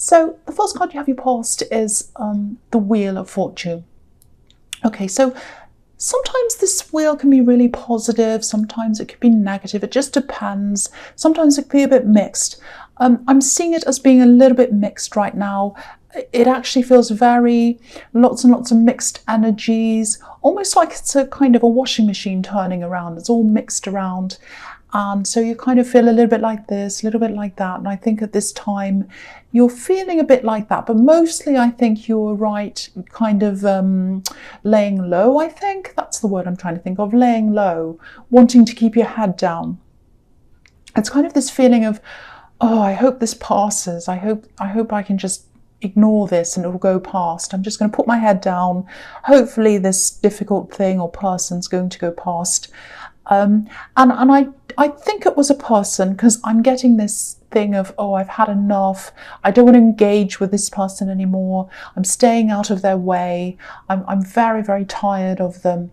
So the first card you have you passed is the Wheel of Fortune. Okay, so sometimes this wheel can be really positive, sometimes it could be negative, it just depends. Sometimes it can be a bit mixed. I'm seeing it as being a little bit mixed right now. It actually feels lots and lots of mixed energies, almost like it's a kind of a washing machine turning around. It's all mixed around. And so you kind of feel a little bit like this, a little bit like that. And I think at this time, you're feeling a bit like that. But mostly I think you're right, kind of laying low, I think. That's the word I'm trying to think of, laying low, wanting to keep your head down. It's kind of this feeling of, oh, I hope this passes. I hope I can just ignore this and it will go past. I'm just going to put my head down. Hopefully this difficult thing or person's going to go past. And I think it was a person, because I'm getting this thing of, oh, I've had enough. I don't want to engage with this person anymore. I'm staying out of their way. I'm very, very tired of them.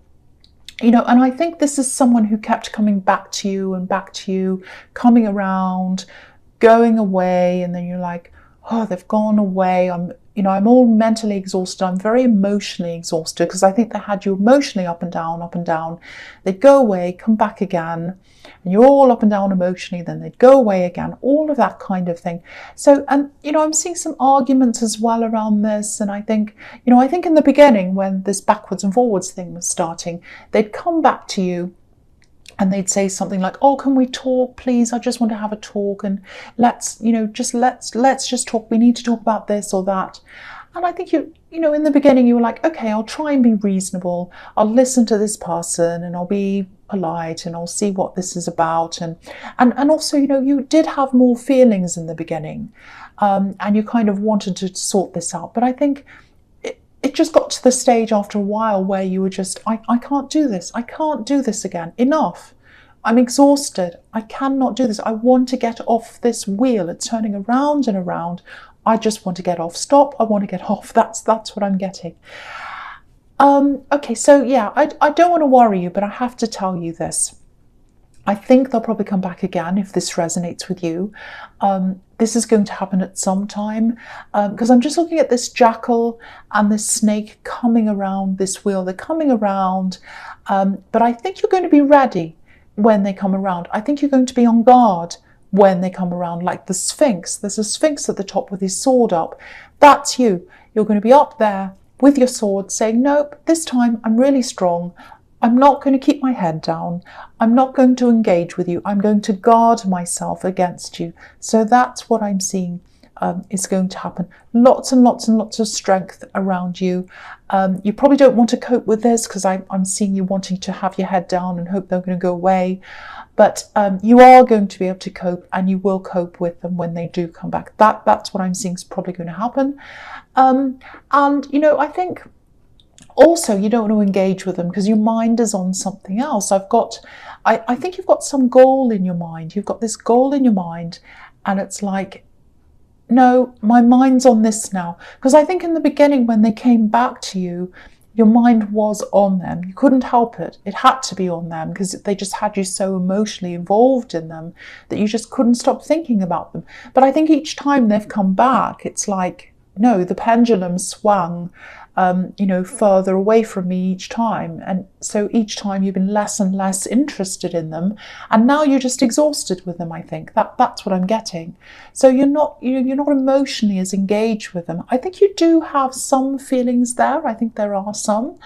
You know, and I think this is someone who kept coming back to you and back to you, coming around, going away, and then you're like, oh, they've gone away. I'm all mentally exhausted. I'm very emotionally exhausted, because I think they had you emotionally up and down, up and down. They'd go away, come back again, and you're all up and down emotionally, then they'd go away again, all of that kind of thing. So, and, I'm seeing some arguments as well around this. And I think in the beginning, when this backwards and forwards thing was starting, they'd come back to you and they'd say something like, oh, can we talk, please? I just want to have a talk, and let's just talk. We need to talk about this or that. And I think in the beginning you were like, okay, I'll try and be reasonable. I'll listen to this person and I'll be polite and I'll see what this is about. And also, you did have more feelings in the beginning, and you kind of wanted to sort this out. But I think it just got to the stage after a while where you were just, I can't do this. I can't do this again. Enough. I'm exhausted. I cannot do this. I want to get off this wheel. It's turning around and around. I just want to get off. Stop. I want to get off. That's what I'm getting. Okay, so yeah, I don't want to worry you, but I have to tell you this. I think they'll probably come back again if this resonates with you. This is going to happen at some time, because I'm just looking at this jackal and this snake coming around this wheel. They're coming around, but I think you're going to be ready when they come around. I think you're going to be on guard when they come around, like the Sphinx. There's a Sphinx at the top with his sword up. That's you. You're going to be up there with your sword saying, nope, this time I'm really strong. I'm not going to keep my head down. I'm not going to engage with you. I'm going to guard myself against you. So that's what I'm seeing is going to happen. Lots and lots and lots of strength around you. You probably don't want to cope with this, because I'm seeing you wanting to have your head down and hope they're going to go away. But you are going to be able to cope, and you will cope with them when they do come back. That's what I'm seeing is probably going to happen. And, I think also you don't want to engage with them because your mind is on something else. I think you've got some goal in your mind. You've got this goal in your mind, and it's like, no, my mind's on this now. Because I think in the beginning when they came back to you, your mind was on them. You couldn't help it. It had to be on them because they just had you so emotionally involved in them that you just couldn't stop thinking about them. But I think each time they've come back, it's like, no, the pendulum swung, further away from me each time. And so each time you've been less and less interested in them. And now you're just exhausted with them, I think. That's what I'm getting. So you're not emotionally as engaged with them. I think you do have some feelings there. I think there are some,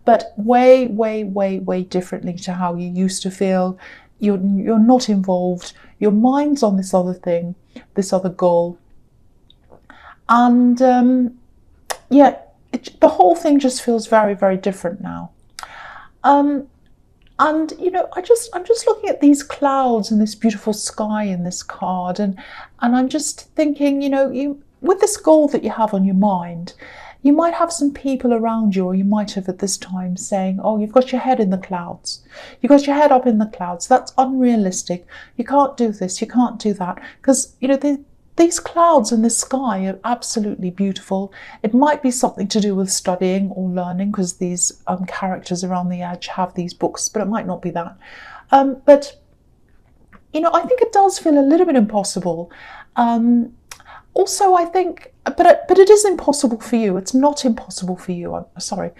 but way, way, way, way differently to how you used to feel. You're not involved. Your mind's on this other thing, this other goal. And the whole thing just feels very, very different now. And I'm just looking at these clouds and this beautiful sky in this card, and I'm just thinking, you with this goal that you have on your mind, you might have some people around you, or you might have at this time saying, oh, you've got your head in the clouds. You've got your head up in the clouds. That's unrealistic. You can't do this. You can't do that. Because, these clouds in the sky are absolutely beautiful. It might be something to do with studying or learning, because these characters around the edge have these books, but it might not be that. But I think it does feel a little bit impossible. Also, I think, but it is impossible for you. It's not impossible for you. I'm sorry.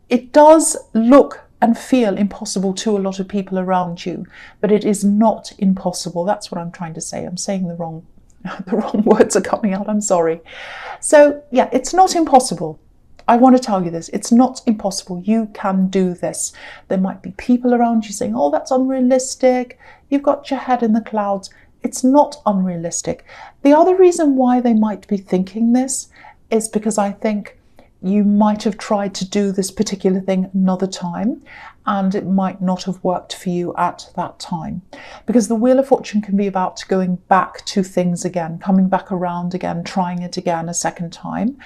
It does look and feel impossible to a lot of people around you, but it is not impossible. That's what I'm trying to say. I'm saying the wrong words are coming out. I'm sorry. So yeah, it's not impossible. I want to tell you this. It's not impossible. You can do this. There might be people around you saying, oh, that's unrealistic. You've got your head in the clouds. It's not unrealistic. The other reason why they might be thinking this is because I think you might have tried to do this particular thing another time and it might not have worked for you at that time. Because the Wheel of Fortune can be about going back to things again, coming back around again, trying it again a second time.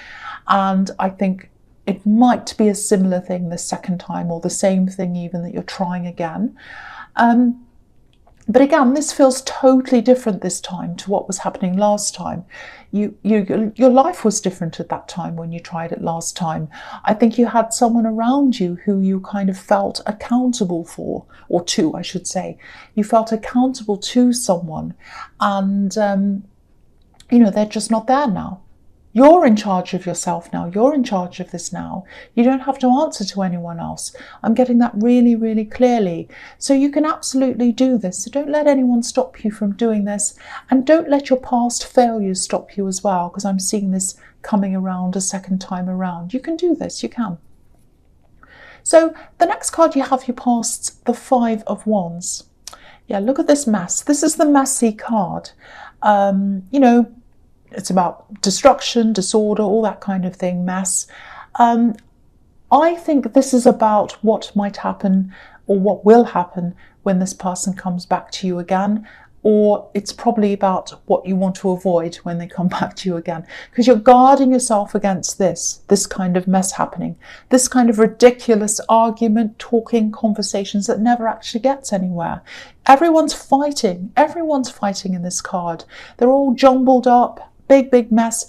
And I think it might be a similar thing the second time, or the same thing even, that you're trying again. But again, this feels totally different this time to what was happening last time. Your life was different at that time when you tried it last time. I think you had someone around you who you kind of felt accountable for, or to, I should say. You felt accountable to someone, and they're just not there now. You're in charge of yourself now. You're in charge of this now. You don't have to answer to anyone else. I'm getting that really, really clearly. So you can absolutely do this. So don't let anyone stop you from doing this. And don't let your past failures stop you as well, because I'm seeing this coming around a second time around. You can do this. You can. So the next card you have, you passed the Five of Wands. Yeah, look at this mess. This is the messy card. It's about destruction, disorder, all that kind of thing, mess. I think this is about what might happen, or what will happen when this person comes back to you again. Or it's probably about what you want to avoid when they come back to you again. Because you're guarding yourself against this kind of mess happening. This kind of ridiculous argument, talking, conversations that never actually gets anywhere. Everyone's fighting. Everyone's fighting in this card. They're all jumbled up. Big mess.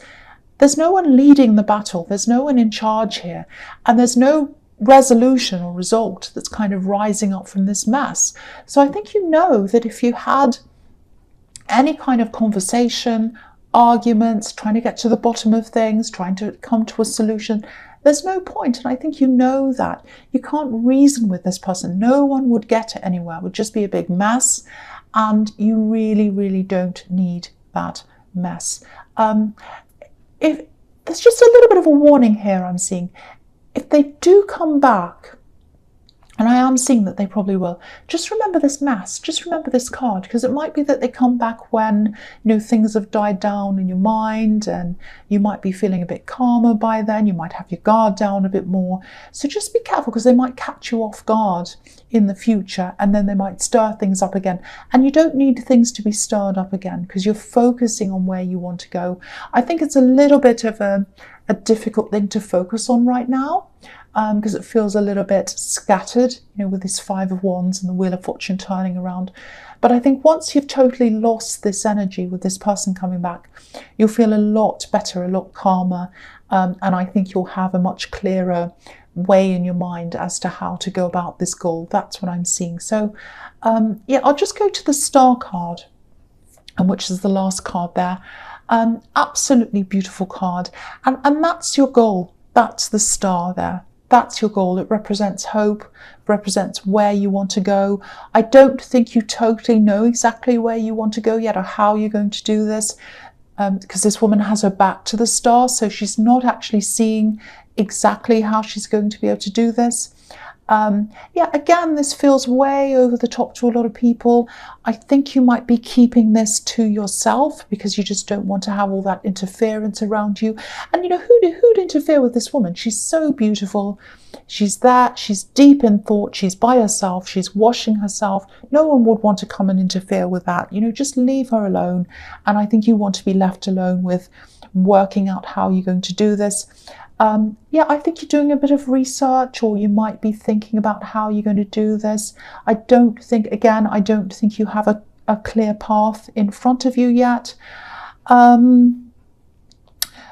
There's no one leading the battle. There's no one in charge here. And there's no resolution or result that's kind of rising up from this mess. So I think you know that if you had any kind of conversation, arguments, trying to get to the bottom of things, trying to come to a solution, there's no point. And I think you know that. You can't reason with this person. No one would get anywhere. It would just be a big mess. And you really, really don't need that mess. If there's just a little bit of a warning here I'm seeing. If they do come back, and I am seeing that they probably will, just remember this mess, just remember this card, because it might be that they come back when things have died down in your mind and you might be feeling a bit calmer by then. You might have your guard down a bit more. So just be careful, because they might catch you off guard in the future, and then they might stir things up again. And you don't need things to be stirred up again, because you're focusing on where you want to go. I think it's a little bit of a difficult thing to focus on right now, because it feels a little bit scattered, with this Five of Wands and the Wheel of Fortune turning around. But I think once you've totally lost this energy with this person coming back, you'll feel a lot better, a lot calmer, and I think you'll have a much clearer way in your mind as to how to go about this goal. That's what I'm seeing. So I'll just go to the Star card, and which is the last card there. Absolutely beautiful card, and that's your goal. That's the star there. That's your goal. It represents hope, represents where you want to go. I don't think you totally know exactly where you want to go yet, or how you're going to do this, because this woman has her back to the star, so she's not actually seeing exactly how she's going to be able to do this. Again, this feels way over the top to a lot of people. I think you might be keeping this to yourself because you just don't want to have all that interference around you. And who'd interfere with this woman? She's so beautiful. She's there. She's deep in thought. She's by herself. She's washing herself. No one would want to come and interfere with that. Just leave her alone. And I think you want to be left alone with working out how you're going to do this. I think you're doing a bit of research, or you might be thinking about how you're going to do this. I don't think you have a clear path in front of you yet. But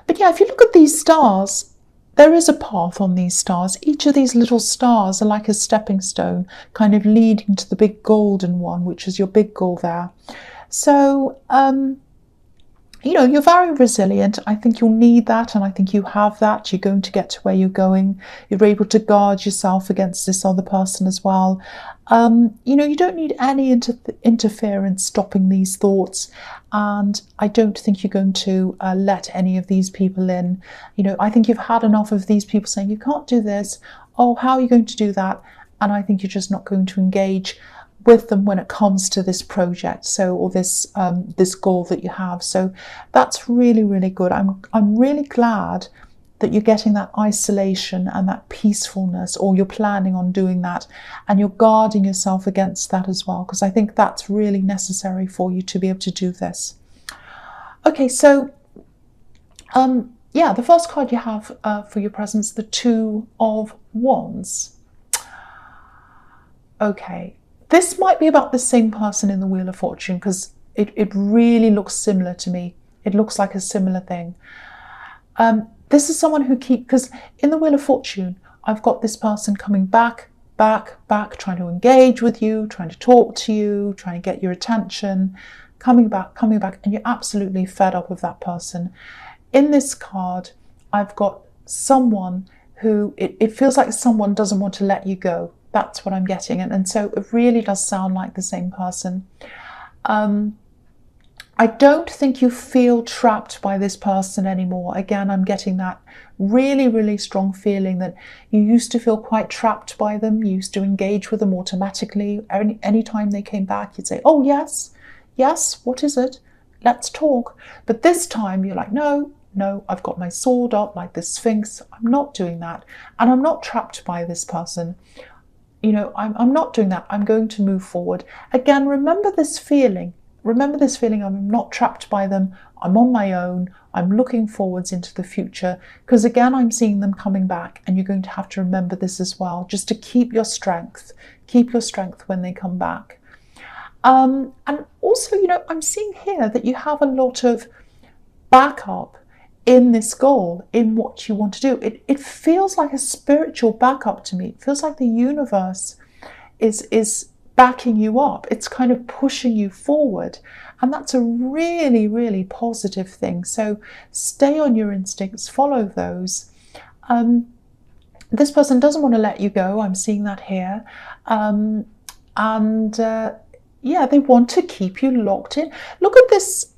if you look at these stars, there is a path on these stars. Each of these little stars are like a stepping stone, kind of leading to the big golden one, which is your big goal there. So, you're very resilient. I think you'll need that, and I think you have that. You're going to get to where you're going. You're able to guard yourself against this other person as well. You don't need any interference stopping these thoughts, and I don't think you're going to let any of these people in. I think you've had enough of these people saying, you can't do this. Oh, how are you going to do that? And I think you're just not going to engage with them when it comes to this project, or this goal that you have. So that's really, really good. I'm really glad that you're getting that isolation and that peacefulness, or you're planning on doing that, and you're guarding yourself against that as well, because I think that's really necessary for you to be able to do this. Okay, so the first card you have for your presence, the Two of Wands. Okay. This might be about the same person in the Wheel of Fortune, because it really looks similar to me. It looks like a similar thing. This is someone who because in the Wheel of Fortune, I've got this person coming back, trying to engage with you, trying to talk to you, trying to get your attention, coming back, and you're absolutely fed up with that person. In this card, I've got someone who, it feels like someone doesn't want to let you go. That's what I'm getting. And so it really does sound like the same person. I don't think you feel trapped by this person anymore. Again, I'm getting that really, really strong feeling that you used to feel quite trapped by them. You used to engage with them automatically. Anytime they came back, you'd say, oh, yes, what is it? Let's talk. But this time you're like, no, I've got my sword up like the Sphinx. I'm not doing that. And I'm not trapped by this person. I'm not doing that. I'm going to move forward. Again, remember this feeling. I'm not trapped by them. I'm on my own. I'm looking forwards into the future. Because again, I'm seeing them coming back, and you're going to have to remember this as well, just to keep your strength. Keep your strength when they come back. And also, I'm seeing here that you have a lot of backup in this goal, in what you want to do. It feels like a spiritual backup to me. It feels like the universe is backing you up. It's kind of pushing you forward. And that's a really, really positive thing. So stay on your instincts, follow those. This person doesn't want to let you go. I'm seeing that here. They want to keep you locked in. Look at this.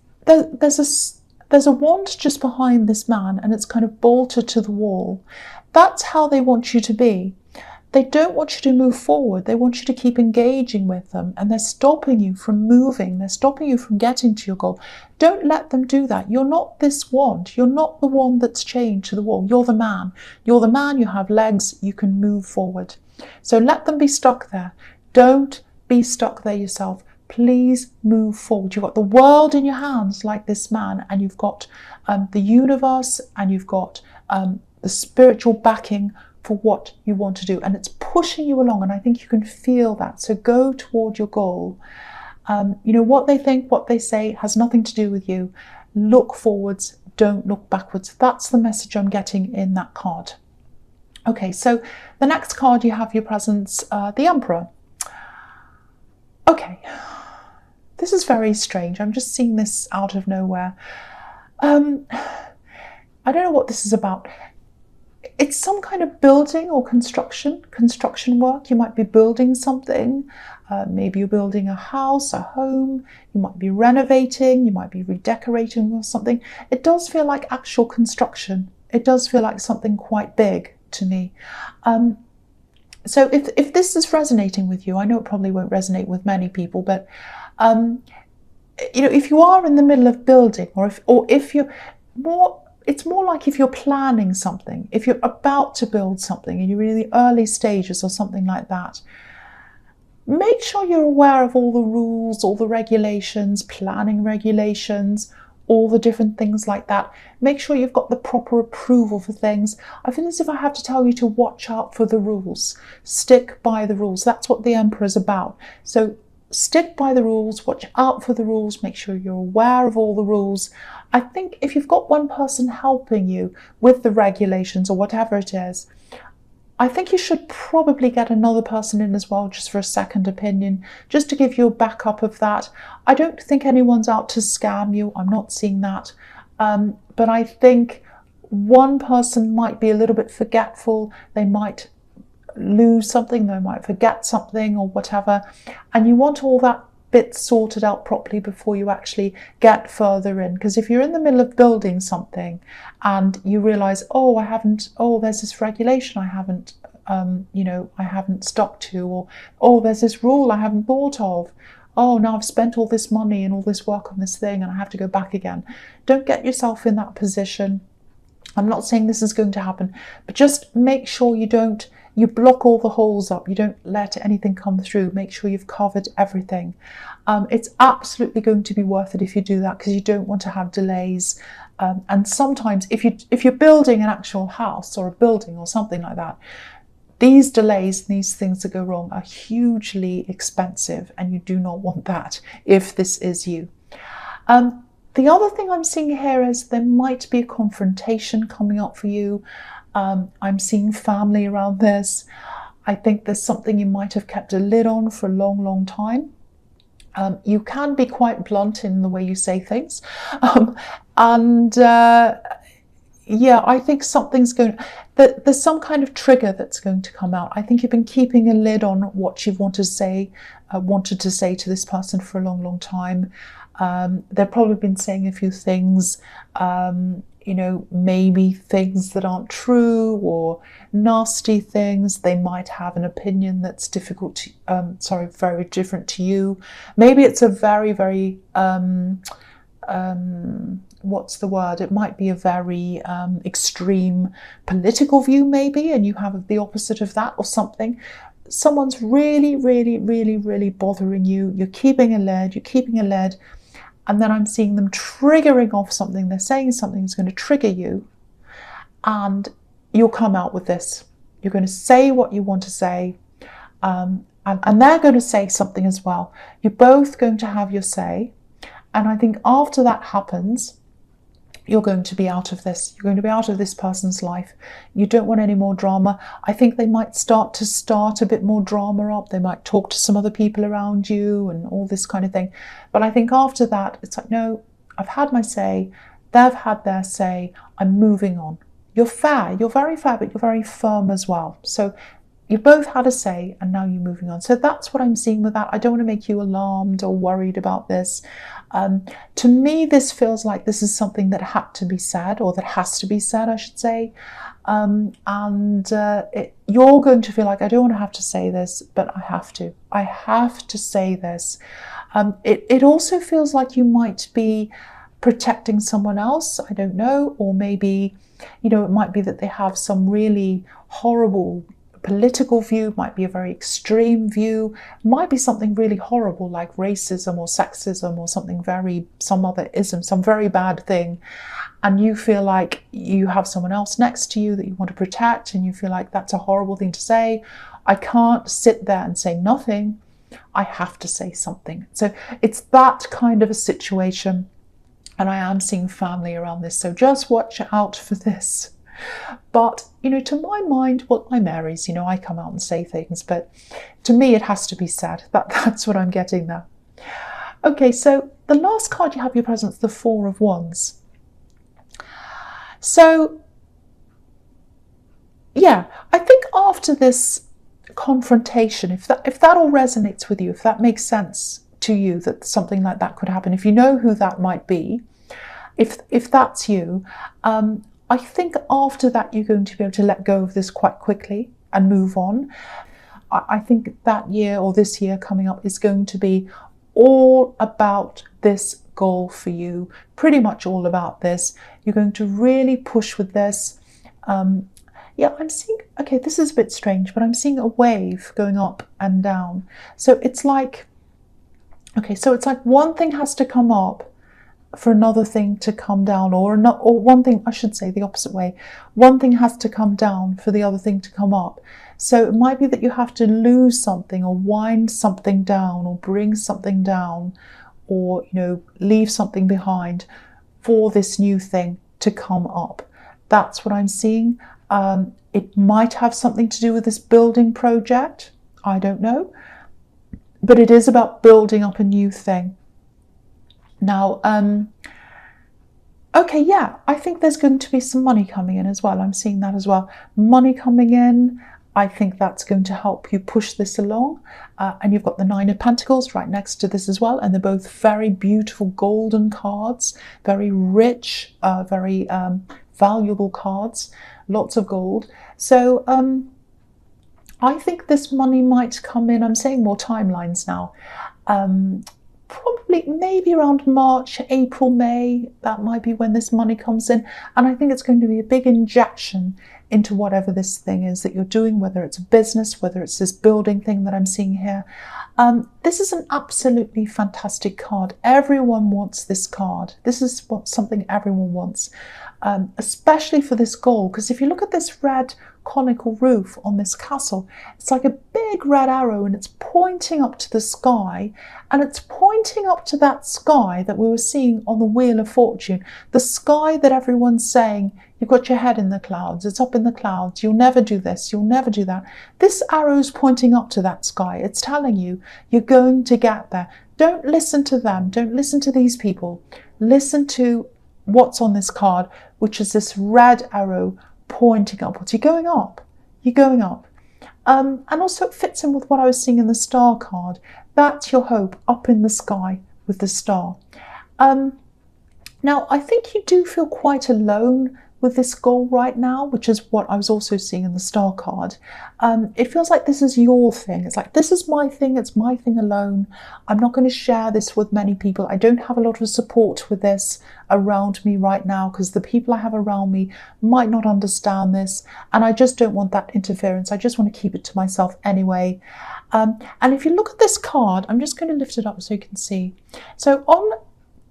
There's a wand just behind this man, and it's kind of bolted to the wall. That's how they want you to be. They don't want you to move forward. They want you to keep engaging with them, and they're stopping you from moving. They're stopping you from getting to your goal. Don't let them do that. You're not this wand. You're not the one that's chained to the wall. You're the man. You're the man. You have legs. You can move forward. So let them be stuck there. Don't be stuck there yourself. Please move forward. You've got the world in your hands like this man, and you've got the universe, and you've got the spiritual backing for what you want to do, and it's pushing you along, and I think you can feel that. So go toward your goal. What they think, what they say has nothing to do with you. Look forwards, don't look backwards. That's the message I'm getting in that card. Okay, so the next card you have your presence, the Emperor. Okay, this is very strange. I'm just seeing this out of nowhere. I don't know what this is about. It's some kind of building or construction work. You might be building something. Maybe you're building a house, a home. You might be renovating. You might be redecorating or something. It does feel like actual construction. It does feel like something quite big to me. So if this is resonating with you, I know it probably won't resonate with many people, but if you are in the middle of building, or if you're more, it's more like if you're planning something, if you're about to build something and you're in the early stages or something like that, make sure you're aware of all the rules, all the regulations, planning regulations, all the different things like that. Make sure you've got the proper approval for things. I feel as if I have to tell you to watch out for the rules. Stick by the rules. That's what the Emperor is about. So stick by the rules, watch out for the rules, make sure you're aware of all the rules. I think if you've got one person helping you with the regulations or whatever it is, I think you should probably get another person in as well, just for a second opinion, just to give you a backup of that. I don't think anyone's out to scam you. I'm not seeing that. But I think one person might be a little bit forgetful. They might lose something, they might forget something or whatever. And you want all that bit sorted out properly before you actually get further in. Because if you're in the middle of building something and you realize, there's this regulation I haven't, I haven't stuck to, or, there's this rule I haven't thought of. Now I've spent all this money and all this work on this thing and I have to go back again. Don't get yourself in that position. I'm not saying this is going to happen, but just make sure you block all the holes up. You don't let anything come through. Make sure you've covered everything. It's absolutely going to be worth it if you do that, because you don't want to have delays. And sometimes if you're building an actual house or a building or something like that, these delays and these things that go wrong are hugely expensive, and you do not want that if this is you. The other thing I'm seeing here is there might be a confrontation coming up for you. I'm seeing family around this. I think there's something you might have kept a lid on for a long, long time. You can be quite blunt in the way you say things. I think there's some kind of trigger that's going to come out. I think you've been keeping a lid on what you've wanted to say to this person for a long, long time. They've probably been saying a few things, maybe things that aren't true or nasty things. They might have an opinion that's very different to you. Maybe it's a very, very, what's the word? It might be a very extreme political view maybe, and you have the opposite of that or something. Someone's really, really, really, really bothering you. You're keeping a lid. And then I'm seeing them triggering off something. They're saying something that's going to trigger you. And you'll come out with this. You're going to say what you want to say. And they're going to say something as well. You're both going to have your say. And I think after that happens, you're going to be out of this. You're going to be out of this person's life. You don't want any more drama. I think they might start a bit more drama up. They might talk to some other people around you and all this kind of thing. But I think after that, it's like, no, I've had my say. They've had their say. I'm moving on. You're fair. You're very fair, but you're very firm as well. So you both had a say and now you're moving on. So that's what I'm seeing with that. I don't want to make you alarmed or worried about this. To me, this feels like this is something that had to be said, or that has to be said, I should say. You're going to feel like, I don't want to have to say this, but I have to. I have to say this. It also feels like you might be protecting someone else. I don't know. Or maybe, it might be that they have some really horrible political view, might be a very extreme view, might be something really horrible like racism or sexism or some other ism, some very bad thing, and you feel like you have someone else next to you that you want to protect, and you feel like that's a horrible thing to say. I can't sit there and say nothing. I have to say something. So it's that kind of a situation, and I am seeing family around this, so just watch out for this. But, to my mind, well, I'm Aries, I come out and say things, but to me it has to be said. That's what I'm getting there. Okay, so the last card you have your presence, the Four of Wands. So, yeah, I think after this confrontation, if that all resonates with you, if that makes sense to you, that something like that could happen, if you know who that might be, if that's you, I think after that you're going to be able to let go of this quite quickly and move on. I think that year or this year coming up is going to be all about this goal for you, pretty much all about this. You're going to really push with this. I'm seeing, okay, this is a bit strange, but I'm seeing a wave going up and down. So it's like one thing has to come up for another thing to come down, or one thing, I should say the opposite way. One thing has to come down for the other thing to come up. So it might be that you have to lose something, or wind something down, or bring something down, or leave something behind for this new thing to come up. That's what I'm seeing. It might have something to do with this building project. I don't know. But it is about building up a new thing. Now, okay, yeah, I think there's going to be some money coming in as well. I'm seeing that as well. Money coming in. I think that's going to help you push this along. And you've got the Nine of Pentacles right next to this as well. And they're both very beautiful golden cards, very rich, very valuable cards, lots of gold. So I think this money might come in. I'm saying more timelines now. Probably maybe around March, April, May, that might be when this money comes in. And I think it's going to be a big injection into whatever this thing is that you're doing, whether it's a business, whether it's this building thing that I'm seeing here. This is an absolutely fantastic card. Everyone wants this card. This is something everyone wants, especially for this goal. Because if you look at this red conical roof on this castle, it's like a big red arrow and it's pointing up to the sky, and it's pointing up to that sky that we were seeing on the Wheel of Fortune, the sky that everyone's saying, you've got your head in the clouds, it's up in the clouds, you'll never do this, you'll never do that. This arrow's pointing up to that sky. It's telling you you're going to get there. Don't listen to them, don't listen to these people. Listen to what's on this card, which is this red arrow pointing upwards. You're going up. You're going up. And also it fits in with what I was seeing in the star card. That's your hope, up in the sky with the star. Now, I think you do feel quite alone with this goal right now, which is what I was also seeing in the star card. It feels like this is your thing. It's like, this is my thing. It's my thing alone. I'm not going to share this with many people. I don't have a lot of support with this around me right now, because the people I have around me might not understand this, and I just don't want that interference. I just want to keep it to myself anyway. And if you look at this card, I'm just going to lift it up so you can see. So on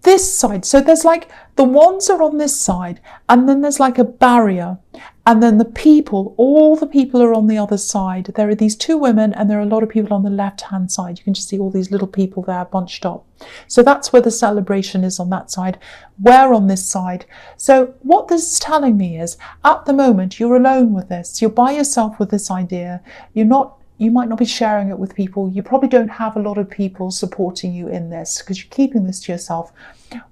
this side, so there's like the wands are on this side, and then there's like a barrier, and then the people, all the people are on the other side. There are these two women, and there are a lot of people on the left hand side. You can just see all these little people there bunched up. So that's where the celebration is, on that side. We're on this side. So what this is telling me is, at the moment, you're alone with this. You're by yourself with this idea. You might not be sharing it with people. You probably don't have a lot of people supporting you in this, because you're keeping this to yourself.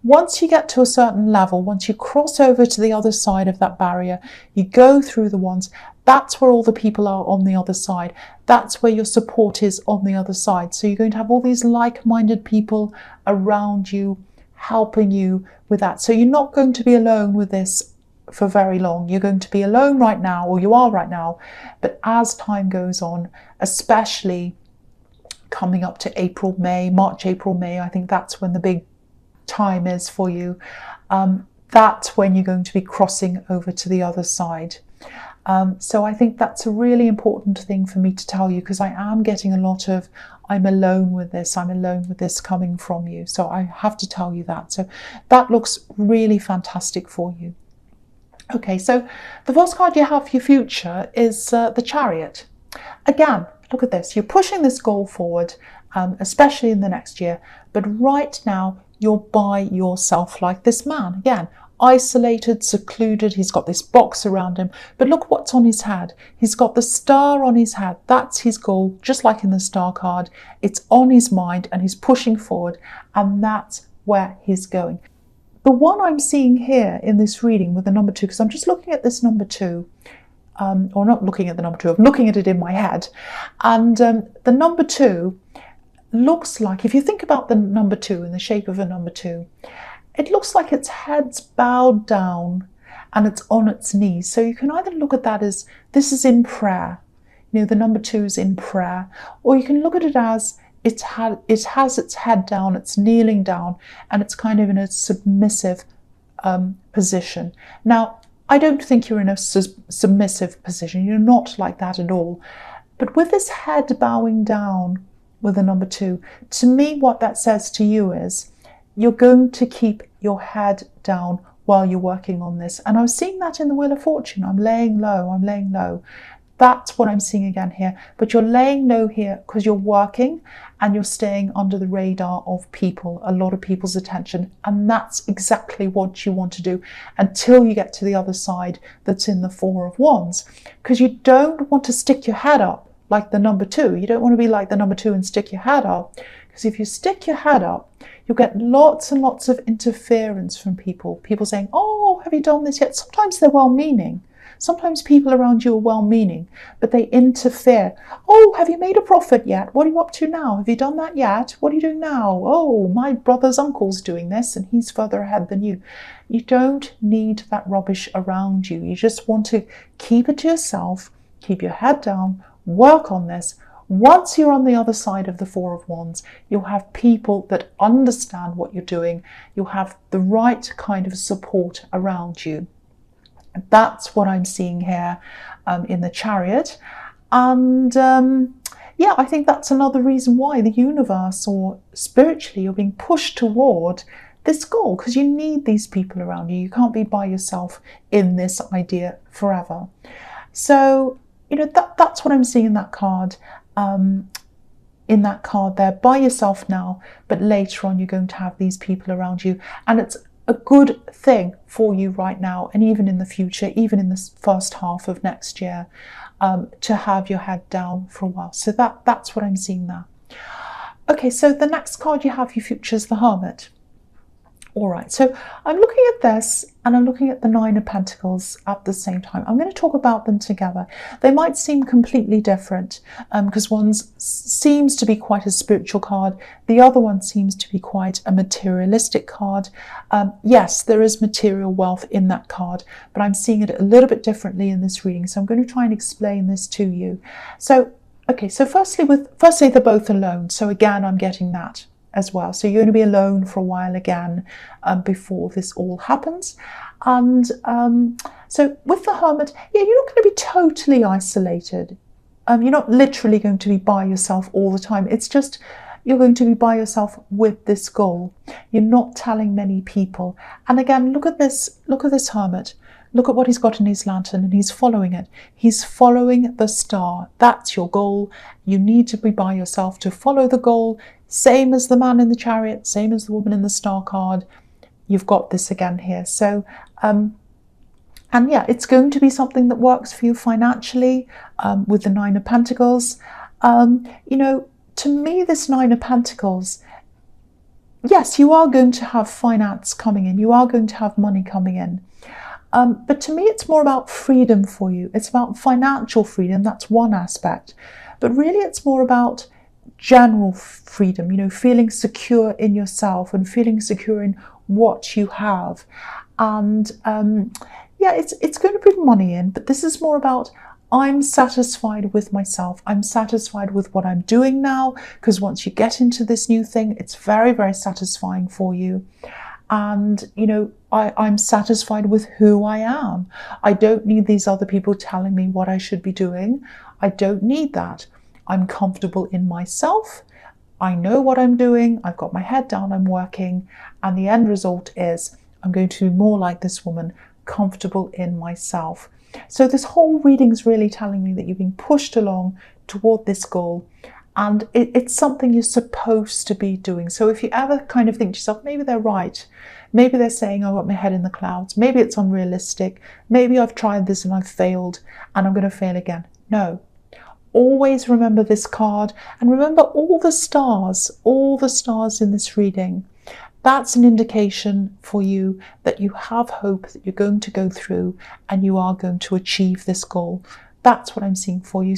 Once you get to a certain level, once you cross over to the other side of that barrier, you go through the wands, that's where all the people are on the other side. That's where your support is on the other side. So you're going to have all these like-minded people around you, helping you with that. So you're not going to be alone with this for very long. You're going to be alone right now, or you are right now, but as time goes on, especially coming up to April, May, March, April, May, I think that's when the big time is for you. That's when you're going to be crossing over to the other side. So I think that's a really important thing for me to tell you, because I am getting a lot of I'm alone with this coming from you. So I have to tell you that. So that looks really fantastic for you. Okay, so the first card you have for your future is the Chariot. Again, look at this. You're pushing this goal forward, especially in the next year. But right now, you're by yourself, like this man. Again, isolated, secluded. He's got this box around him. But look what's on his head. He's got the star on his head. That's his goal, just like in the star card. It's on his mind, and he's pushing forward. And that's where he's going. The one I'm seeing here in this reading with the number 2, because I'm just looking at this number 2, or not looking at the number 2, I'm looking at it in my head. And the number 2 looks like, if you think about the number 2 in the shape of a number 2, it looks like its head's bowed down and it's on its knees. So you can either look at that as this is in prayer, you know, the number 2 is in prayer, or you can look at it as it has its head down, it's kneeling down, and it's kind of in a submissive position. Now, I don't think you're in a submissive position. You're not like that at all. But with this head bowing down with the number 2, to me, what that says to you is you're going to keep your head down while you're working on this. And I was seeing that in the Wheel of Fortune. I'm laying low, I'm laying low. That's what I'm seeing again here. But you're laying low here because you're working and you're staying under the radar of people, a lot of people's attention. And that's exactly what you want to do until you get to the other side that's in the Four of Wands. Because you don't want to stick your head up like the number 2. You don't want to be like the number 2 and stick your head up. Because if you stick your head up, you'll get lots and lots of interference from people. People saying, oh, have you done this yet? Sometimes they're well-meaning. Sometimes people around you are well-meaning, but they interfere. Oh, have you made a profit yet? What are you up to now? Have you done that yet? What are you doing now? Oh, my brother's uncle's doing this and he's further ahead than you. You don't need that rubbish around you. You just want to keep it to yourself, keep your head down, work on this. Once you're on the other side of the Four of Wands, you'll have people that understand what you're doing. You'll have the right kind of support around you. That's what I'm seeing here in the Chariot. And yeah, I think that's another reason why the universe or spiritually you're being pushed toward this goal, because you need these people around you. You can't be by yourself in this idea forever. So, you know, that's what I'm seeing in that card. In that card there, by yourself now, but later on you're going to have these people around you. And it's a good thing for you right now, and even in the future, even in the first half of next year, to have your head down for a while. So that's what I'm seeing there. Okay, so the next card you have, your future, is the Hermit. All right, so I'm looking at this and I'm looking at the Nine of Pentacles at the same time. I'm going to talk about them together. They might seem completely different because one seems to be quite a spiritual card. The other one seems to be quite a materialistic card. Yes, there is material wealth in that card, but I'm seeing it a little bit differently in this reading. So I'm going to try and explain this to you. So, okay, so firstly, they're both alone. So again, I'm getting that as well. So you're going to be alone for a while again before this all happens. And so with the Hermit, yeah, you're not going to be totally isolated. You're not literally going to be by yourself all the time. It's just you're going to be by yourself with this goal. You're not telling many people. And again, look at this Hermit. Look at what he's got in his lantern, and he's following it. He's following the star. That's your goal. You need to be by yourself to follow the goal. Same as the man in the Chariot, same as the woman in the Star card. You've got this again here. So, and yeah, it's going to be something that works for you financially with the Nine of Pentacles. You know, to me, this Nine of Pentacles, yes, you are going to have finance coming in. You are going to have money coming in. But to me, it's more about freedom for you. It's about financial freedom. That's one aspect. But really, it's more about general freedom, you know, feeling secure in yourself and feeling secure in what you have. And yeah, it's going to bring money in, but this is more about I'm satisfied with myself. I'm satisfied with what I'm doing now, because once you get into this new thing, it's very, very satisfying for you. And, you know, I'm satisfied with who I am. I don't need these other people telling me what I should be doing. I don't need that. I'm comfortable in myself. I know what I'm doing. I've got my head down. I'm working. And the end result is I'm going to be more like this woman, comfortable in myself. So this whole reading is really telling me that you're being pushed along toward this goal. And it's something you're supposed to be doing. So if you ever kind of think to yourself, maybe they're right. Maybe they're saying, I've got my head in the clouds. Maybe it's unrealistic. Maybe I've tried this and I've failed and I'm going to fail again. No. Always remember this card, and remember all the stars in this reading. That's an indication for you that you have hope, that you're going to go through and you are going to achieve this goal. That's what I'm seeing for you.